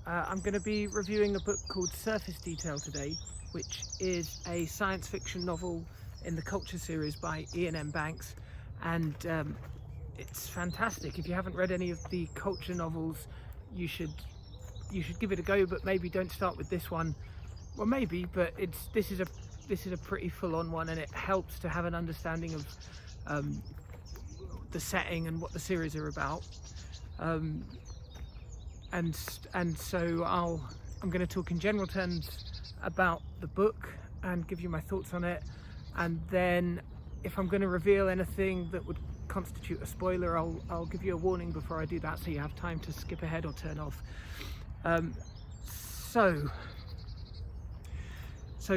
I'm going to be reviewing a book called Surface Detail today, which is a science fiction novel in the Culture series by Iain M. And it's fantastic. If you haven't read any of the Culture novels, you should give it a go, but maybe don't start with this one. Well, maybe, but this is a pretty full-on one, and it helps to have an understanding of the setting and what the series are about. And so I'm going to talk in general terms about the book and give you my thoughts on it, and then if I'm going to reveal anything that would constitute a spoiler, I'll give you a warning before I do that, so you have time to skip ahead or turn off. So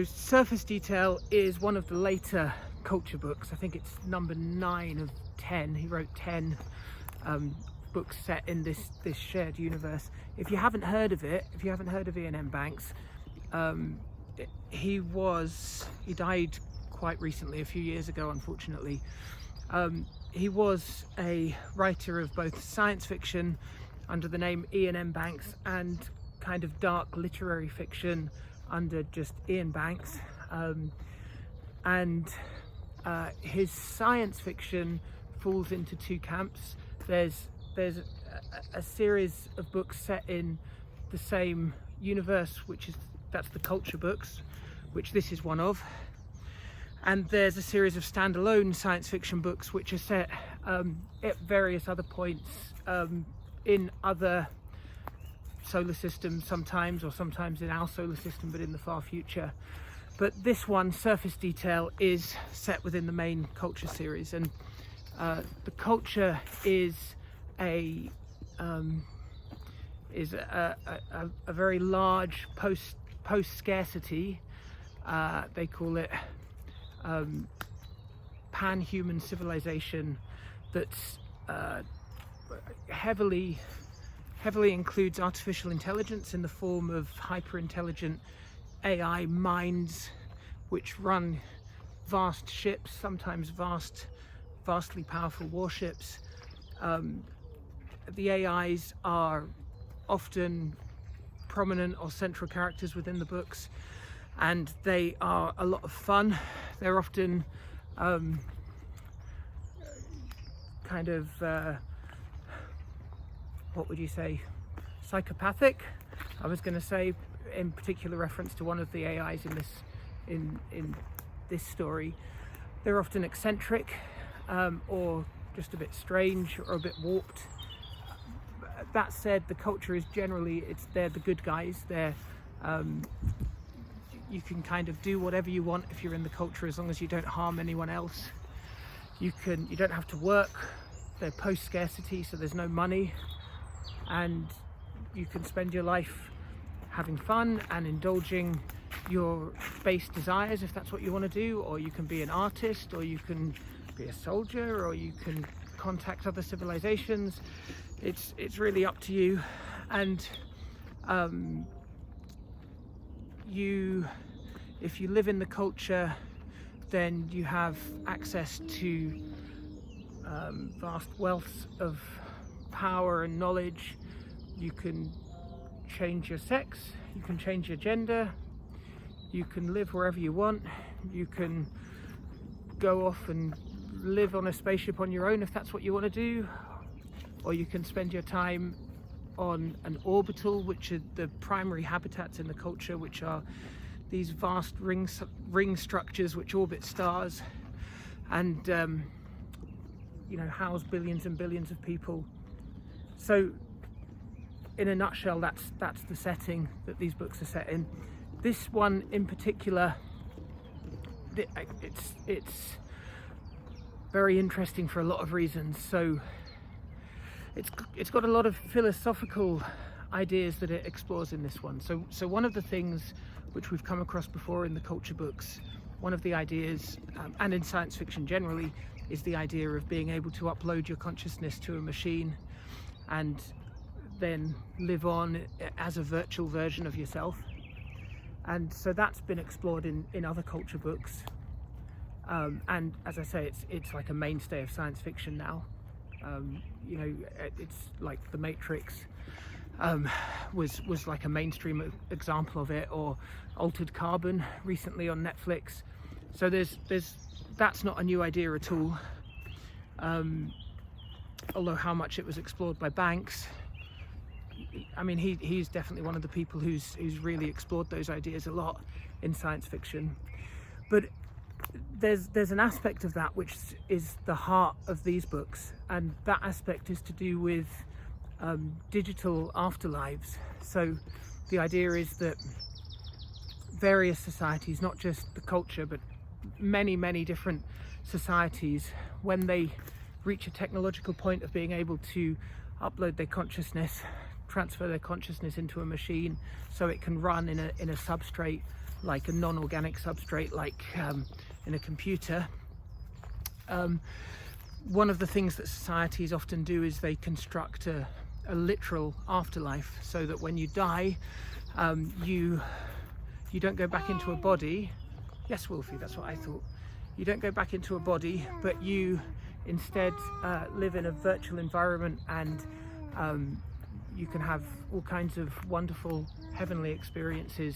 Surface Detail is one of the later Culture books. I think it's number 9 of 10. He wrote 10 books set in this shared universe. If you haven't heard of it, if you haven't heard of Iain M. He died quite recently, a few years ago, unfortunately. He was a writer of both science fiction under the name Iain M. and kind of dark literary fiction under just Iain Banks. His science fiction falls into two camps. There's a series of books set in the same universe, that's the Culture books, which this is one of. And there's a series of standalone science fiction books which are set at various other points in other solar systems sometimes, or sometimes in our solar system, but in the far future. But this one, Surface Detail, is set within the main Culture series, and the Culture is a very large post-scarcity, they call it pan-human civilization that's heavily includes artificial intelligence in the form of hyper-intelligent AI minds which run vast ships, sometimes vastly powerful warships. The AIs are often prominent or central characters within the books, and they are a lot of fun. They're often kind of what would you say, psychopathic. I was going to say, in particular reference to one of the AIs in this story. They're often eccentric, or just a bit strange or a bit warped. That said, the Culture is generally, they're the good guys. They're you can kind of do whatever you want if you're in the Culture, as long as you don't harm anyone else. You don't have to work. They're post-scarcity, so there's no money, and you can spend your life having fun and indulging your base desires if that's what you want to do, or you can be an artist, or you can be a soldier, or you can contact other civilizations. It's really up to you. And if you live in the Culture, then you have access to vast wealth of power and knowledge. You can change your sex, you can change your gender, you can live wherever you want, you can go off and live on a spaceship on your own if that's what you want to do, or you can spend your time on an orbital, which are the primary habitats in the Culture, which are these vast ring structures which orbit stars and house billions and billions of people. So in a nutshell, that's the setting that these books are set in. This one in particular, it's very interesting for a lot of reasons. So it's got a lot of philosophical ideas that it explores in this one. So one of the things which we've come across before in the Culture books, one of the ideas, and in science fiction generally, is the idea of being able to upload your consciousness to a machine and then live on as a virtual version of yourself. And so that's been explored in other Culture books, and as I say, it's like a mainstay of science fiction now. It's like The Matrix, was like a mainstream example of it, or Altered Carbon recently on Netflix. So that's not a new idea at all. Although how much it was explored by Banks, I mean, he's definitely one of the people who's really explored those ideas a lot in science fiction. But there's an aspect of that which is the heart of these books, and that aspect is to do with digital afterlives. So the idea is that various societies, not just the culture, but many different societies, when they reach a technological point of being able to upload their consciousness, transfer their consciousness into a machine so it can run in a substrate, like a non-organic substrate, like in a computer. One of the things that societies often do is they construct a literal afterlife, so that when you die, you don't go back into a body. Yes, Wolfie, that's what I thought. You don't go back into a body, but you instead live in a virtual environment, and you can have all kinds of wonderful heavenly experiences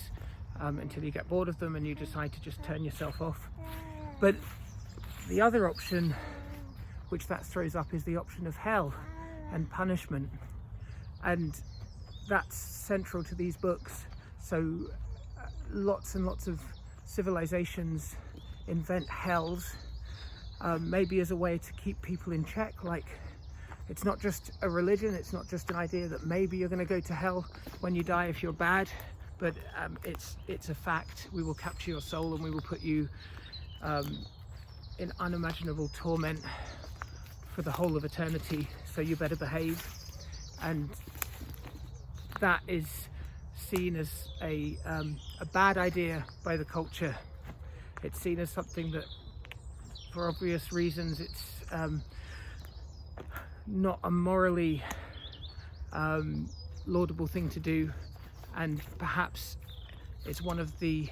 until you get bored of them and you decide to just turn yourself off. But the other option which that throws up is the option of hell and punishment, and that's central to these books. So lots and lots of civilizations invent hells, maybe as a way to keep people in check. Like, it's not just a religion, it's not just an idea that maybe you're going to go to hell when you die if you're bad, but it's a fact. We will capture your soul and we will put you in unimaginable torment for the whole of eternity, so you better behave. And that is seen as a bad idea by the culture. It's seen as something that, for obvious reasons, it's not a morally laudable thing to do, and perhaps it's one of the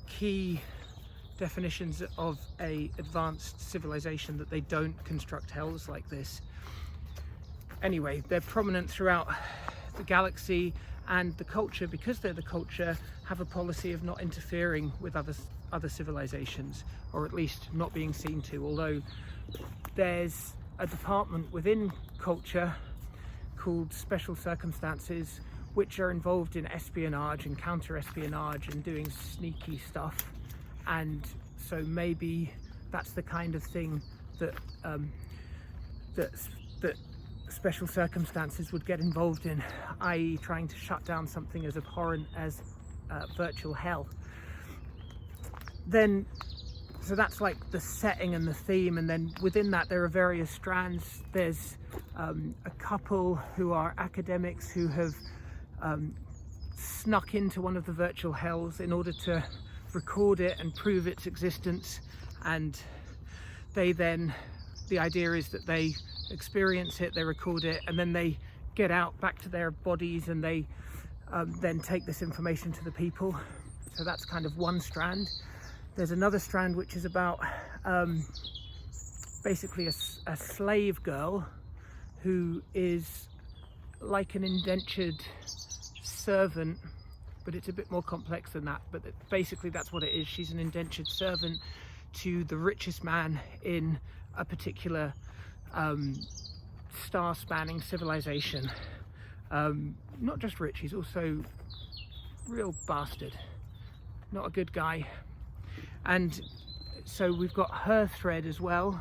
key definitions of a advanced civilization that they don't construct hells like this. Anyway, they're prominent throughout the galaxy, and the culture, because they're the culture, have a policy of not interfering with other civilizations, or at least not being seen to, although there's a department within culture called special circumstances, which are involved in espionage and counter-espionage and doing sneaky stuff. And so maybe that's the kind of thing that that special circumstances would get involved in, i.e. trying to shut down something as abhorrent as virtual hell. Then, so that's like the setting and the theme, and then within that there are various strands. There's a couple who are academics who have snuck into one of the virtual hells in order to record it and prove its existence, and they then, the idea is that they experience it, they record it, and then they get out back to their bodies, and they then take this information to the people. So that's kind of one strand. There's another strand which is about basically a slave girl who is like an indentured servant, but it's a bit more complex than that. But basically that's what it is. She's an indentured servant to the richest man in a particular star-spanning civilization. Not just rich, he's also real bastard, not a good guy. And so we've got her thread as well.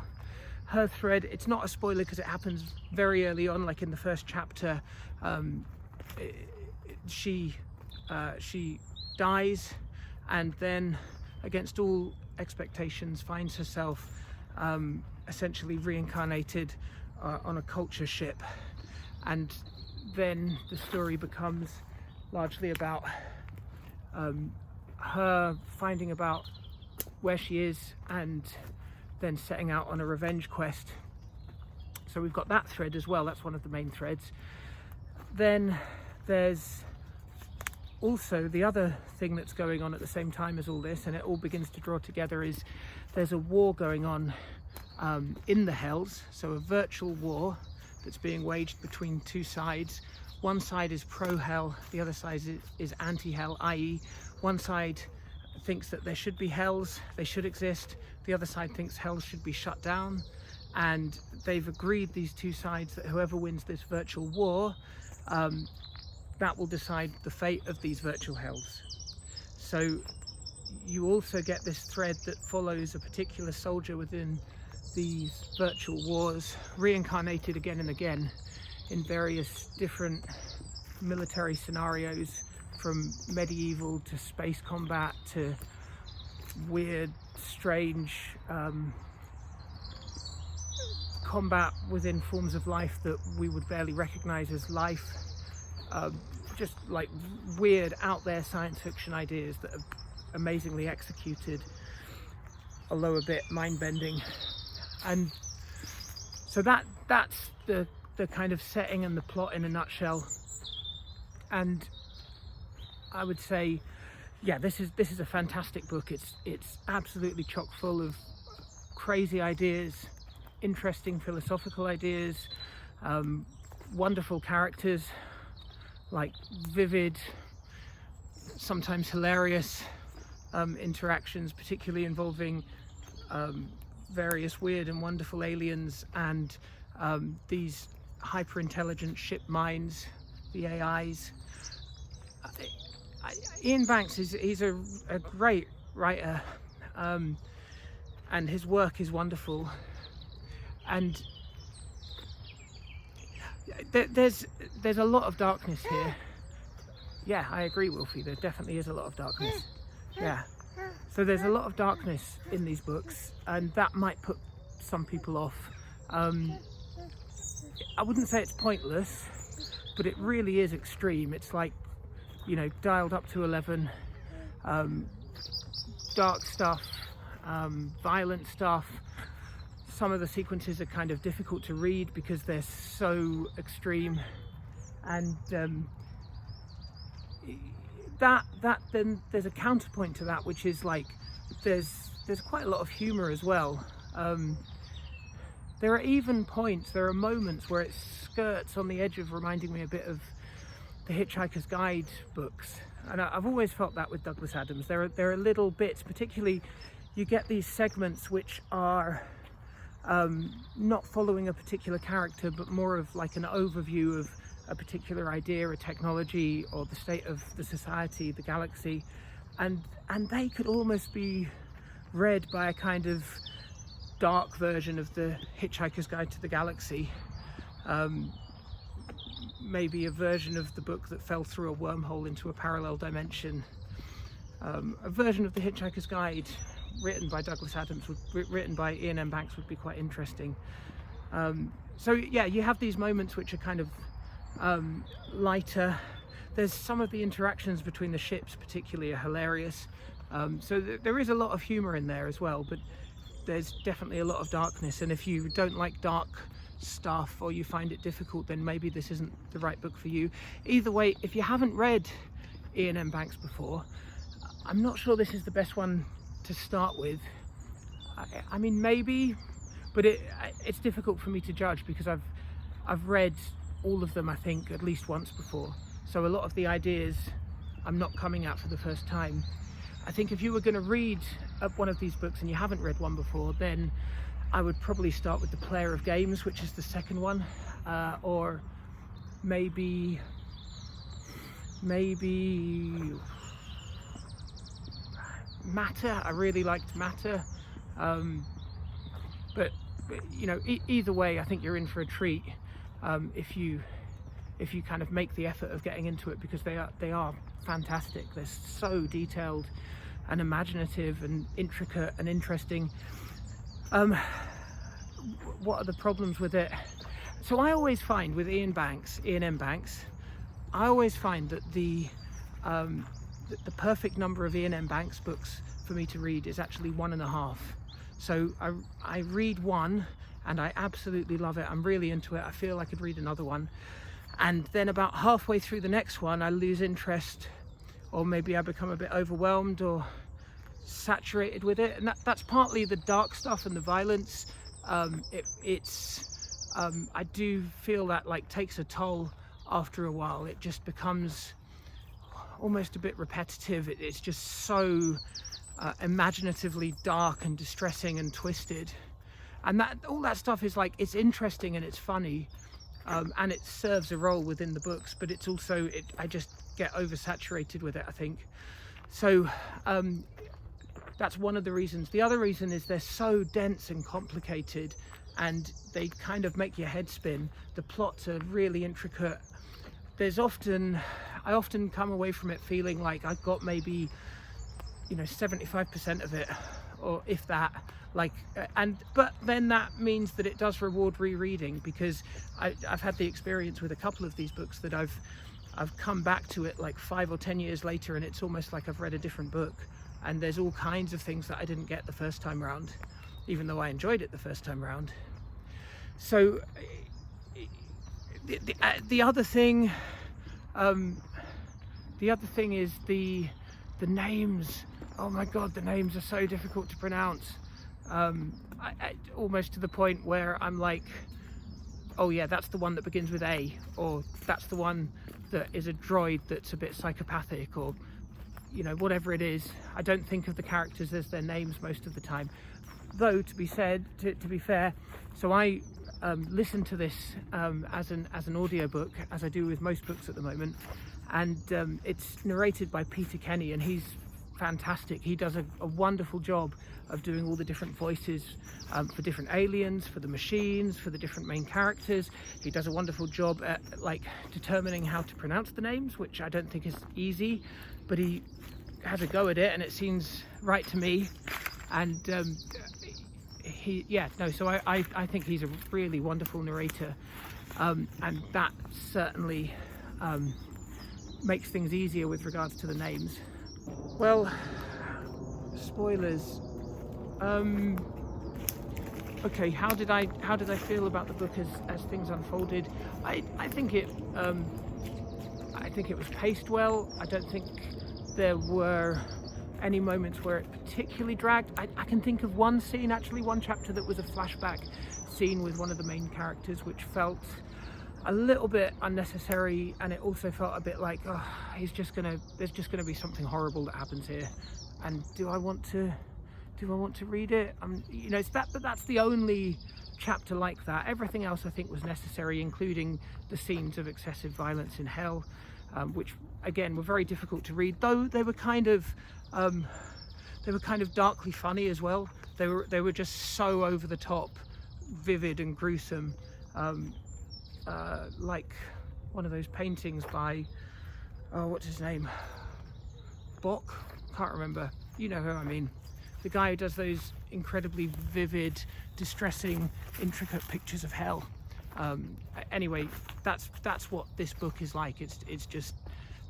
Her thread, it's not a spoiler because it happens very early on, like in the first chapter. She dies, and then, against all expectations, finds herself essentially reincarnated on a culture ship. And then the story becomes largely about her finding about where she is and then setting out on a revenge quest. So we've got that thread as well. That's one of the main threads. Then there's also the other thing that's going on at the same time as all this, and it all begins to draw together, is there's a war going on in the hells. So a virtual war that's being waged between two sides. One side is pro-hell, the other side is anti-hell, i.e. one side thinks that there should be hells, they should exist, the other side thinks hells should be shut down, and they've agreed, these two sides, that whoever wins this virtual war, that will decide the fate of these virtual hells. So you also get this thread that follows a particular soldier within these virtual wars, reincarnated again and again in various different military scenarios, from medieval to space combat to weird, strange combat within forms of life that we would barely recognize as life. Just like weird, out there science fiction ideas that are amazingly executed, although a bit mind-bending. And so that's the kind of setting and the plot in a nutshell. And I would say, yeah, this is a fantastic book. It's absolutely chock full of crazy ideas, interesting philosophical ideas, wonderful characters, like vivid, sometimes hilarious interactions, particularly involving various weird and wonderful aliens and these hyper-intelligent ship minds, the AIs. Iain Banks, he's a great writer, and his work is wonderful. And there's a lot of darkness here. Yeah, I agree, Wilfie, there definitely is a lot of darkness. Yeah, so there's a lot of darkness in these books, and that might put some people off. I wouldn't say it's pointless, but it really is extreme. It's like, you know, dialed up to 11, dark stuff, violent stuff. Some of the sequences are kind of difficult to read because they're so extreme, and then there's a counterpoint to that, which is like there's quite a lot of humor as well. There are even points, there are moments where it skirts on the edge of reminding me a bit of the Hitchhiker's Guide books, and I've always felt that with Douglas Adams. There are little bits, particularly you get these segments which are not following a particular character, but more of like an overview of a particular idea, a technology, or the state of the society, the galaxy, and they could almost be read by a kind of dark version of the Hitchhiker's Guide to the Galaxy. Maybe a version of the book that fell through a wormhole into a parallel dimension. A version of the Hitchhiker's Guide written by Douglas Adams, written by Iain M. Banks, would be quite interesting. So yeah, you have these moments which are kind of lighter. There's some of the interactions between the ships particularly are hilarious. So there is a lot of humor in there as well, but there's definitely a lot of darkness, and if you don't like dark stuff or you find it difficult, then maybe this isn't the right book for you. Either way, if you haven't read Iain M. Banks before, I'm not sure this is the best one to start with. I mean, maybe, but it's difficult for me to judge because I've read all of them, I think, at least once before. So a lot of the ideas I'm not coming at for the first time. I think if you were going to read one of these books and you haven't read one before, then I would probably start with The Player of Games, which is the second one, or maybe Matter. I really liked Matter, but you know, either way, I think you're in for a treat if you kind of make the effort of getting into it, because they are fantastic. They're so detailed and imaginative and intricate and interesting. What are the problems with it? So I always find with Iain M. Banks, I always find that the perfect number of Iain M. Banks books for me to read is actually 1.5. So I read one and I absolutely love it. I'm really into it. I feel I could read another one. And then about halfway through the next one, I lose interest, or maybe I become a bit overwhelmed or saturated with it. And that's partly the dark stuff and the violence. It's I do feel that like takes a toll after a while. It just becomes almost a bit repetitive. It's just so imaginatively dark and distressing and twisted, and that all that stuff is like, it's interesting and it's funny, and it serves a role within the books, but it's also, I just get oversaturated with it, I think. So that's one of the reasons. The other reason is they're so dense and complicated, and they kind of make your head spin. The plots are really intricate. I often come away from it feeling like I've got maybe, 75% of it, or if that, but then that means that it does reward rereading, because I've had the experience with a couple of these books that I've come back to it like 5 or 10 years later, and it's almost like I've read a different book, and there's all kinds of things that I didn't get the first time round, even though I enjoyed it the first time round. So the other thing is the names. Oh my god, the names are so difficult to pronounce. Almost to the point where I'm like, oh yeah, that's the one that begins with A, or that's the one that is a droid that's a bit psychopathic, or whatever it is. I don't think of the characters as their names most of the time. Though, to be fair, so I listen to this as an audiobook, as I do with most books at the moment, and it's narrated by Peter Kenny, and he's fantastic. He does a wonderful job of doing all the different voices for different aliens, for the machines, for the different main characters. He does a wonderful job at determining how to pronounce the names, which I don't think is easy, but he has a go at it, and it seems right to me. And so I think he's a really wonderful narrator, and that certainly makes things easier with regards to the names. Well, spoilers. Okay, how did I feel about the book as things unfolded? I think it was paced well. I don't think there were any moments where it particularly dragged. I can think of one scene, actually, one chapter that was a flashback scene with one of the main characters, which felt a little bit unnecessary, and it also felt a bit like, oh, there's just gonna be something horrible that happens here, and do I want to read it? It's that, but that's the only chapter like that. Everything else I think was necessary, including the scenes of excessive violence in hell, which again were very difficult to read, though they were kind of darkly funny as well. They were just so over the top, vivid and gruesome, like one of those paintings by, what's his name, Bock? Can't remember. You know who I mean. The guy who does those incredibly vivid, distressing, intricate pictures of hell. Anyway, that's what this book is like. It's just,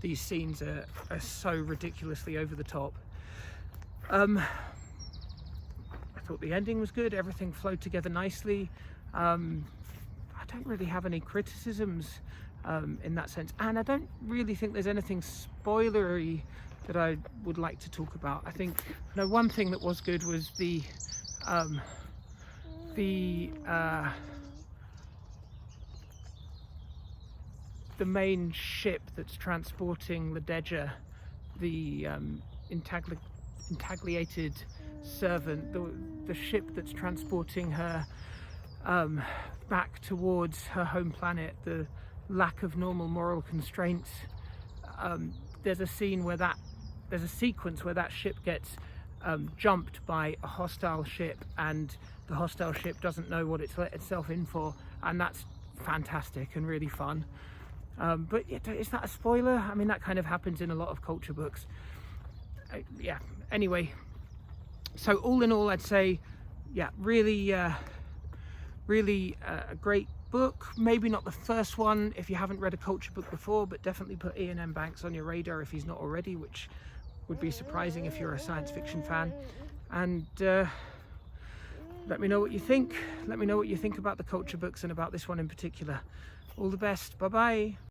these scenes are so ridiculously over the top. I thought the ending was good. Everything flowed together nicely. I don't really have any criticisms in that sense, and I don't really think there's anything spoilery that I would like to talk about. I think one thing that was good was the main ship that's transporting Ladeja, the intagliated servant, the ship that's transporting her back towards her home planet, the lack of normal moral constraints. There's a sequence where that ship gets jumped by a hostile ship, and the hostile ship doesn't know what it's let itself in for, and that's fantastic and really fun. But is that a spoiler? I mean, that kind of happens in a lot of culture books. Yeah, anyway, so all in all, I'd say, yeah, really a great book. Maybe not the first one if you haven't read a culture book before, but definitely put Iain M. Banks on your radar if he's not already, which would be surprising if you're a science fiction fan. And let me know what you think. Let me know what you think about the culture books and about this one in particular. All the best. Bye bye.